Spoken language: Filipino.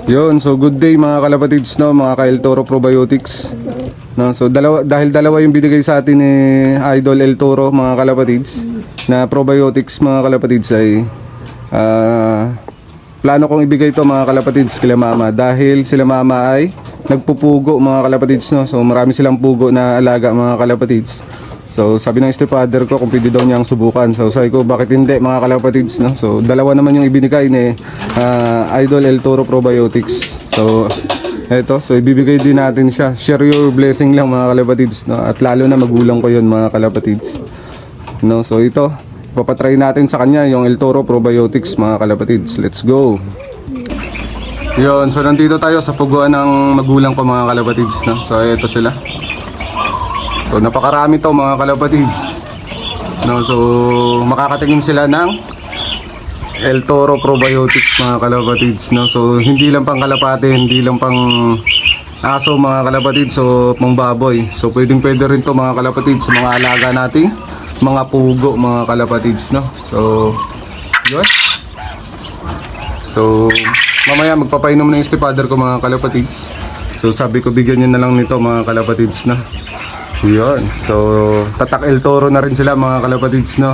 Yun, so good day mga kalapatids, no, mga ka-El Toro Probiotics. No, so dahil dalawa yung binigay sa atin ni Idol El Toro mga kalapatids na probiotics mga kalapatids ay plano kong ibigay to mga kalapatids kila mama dahil sila mama ay nagpupugo mga kalapatids, no. So marami silang pugo na alaga mga kalapatids. So sabi ng stepfather ko kung pwede daw niyang subukan. So sabi ko bakit hindi mga kalapatids, no. So dalawa naman yung ibinigay ni Idol El Toro Probiotics. So eto, so ibibigay din natin siya. Share your blessing lang mga kalapatids, no. At lalo na magulang ko yun mga kalapatids, no. So ito, papatry natin sa kanya yung El Toro Probiotics mga kalapatids. Let's go. Yun, so nandito tayo sa puguan ng magulang ko mga kalapatids, no. So ito sila. So napakarami to mga kalapatids, no. So makakatingin sila ng El Toro Probiotics mga kalapatids, no. So hindi lang pang kalapate, hindi lang pang aso mga kalapatids, so pang baboy. So pwede rin to mga kalapatids sa mga alaga nating mga pugo mga kalapatids, no. So yun. So mamaya magpapainom na yung stepfather ko mga kalapatids. So sabi ko bigyan niyo na lang nito mga kalapatids, no. Yun, so tatak El Toro na rin sila mga kalapatids, no.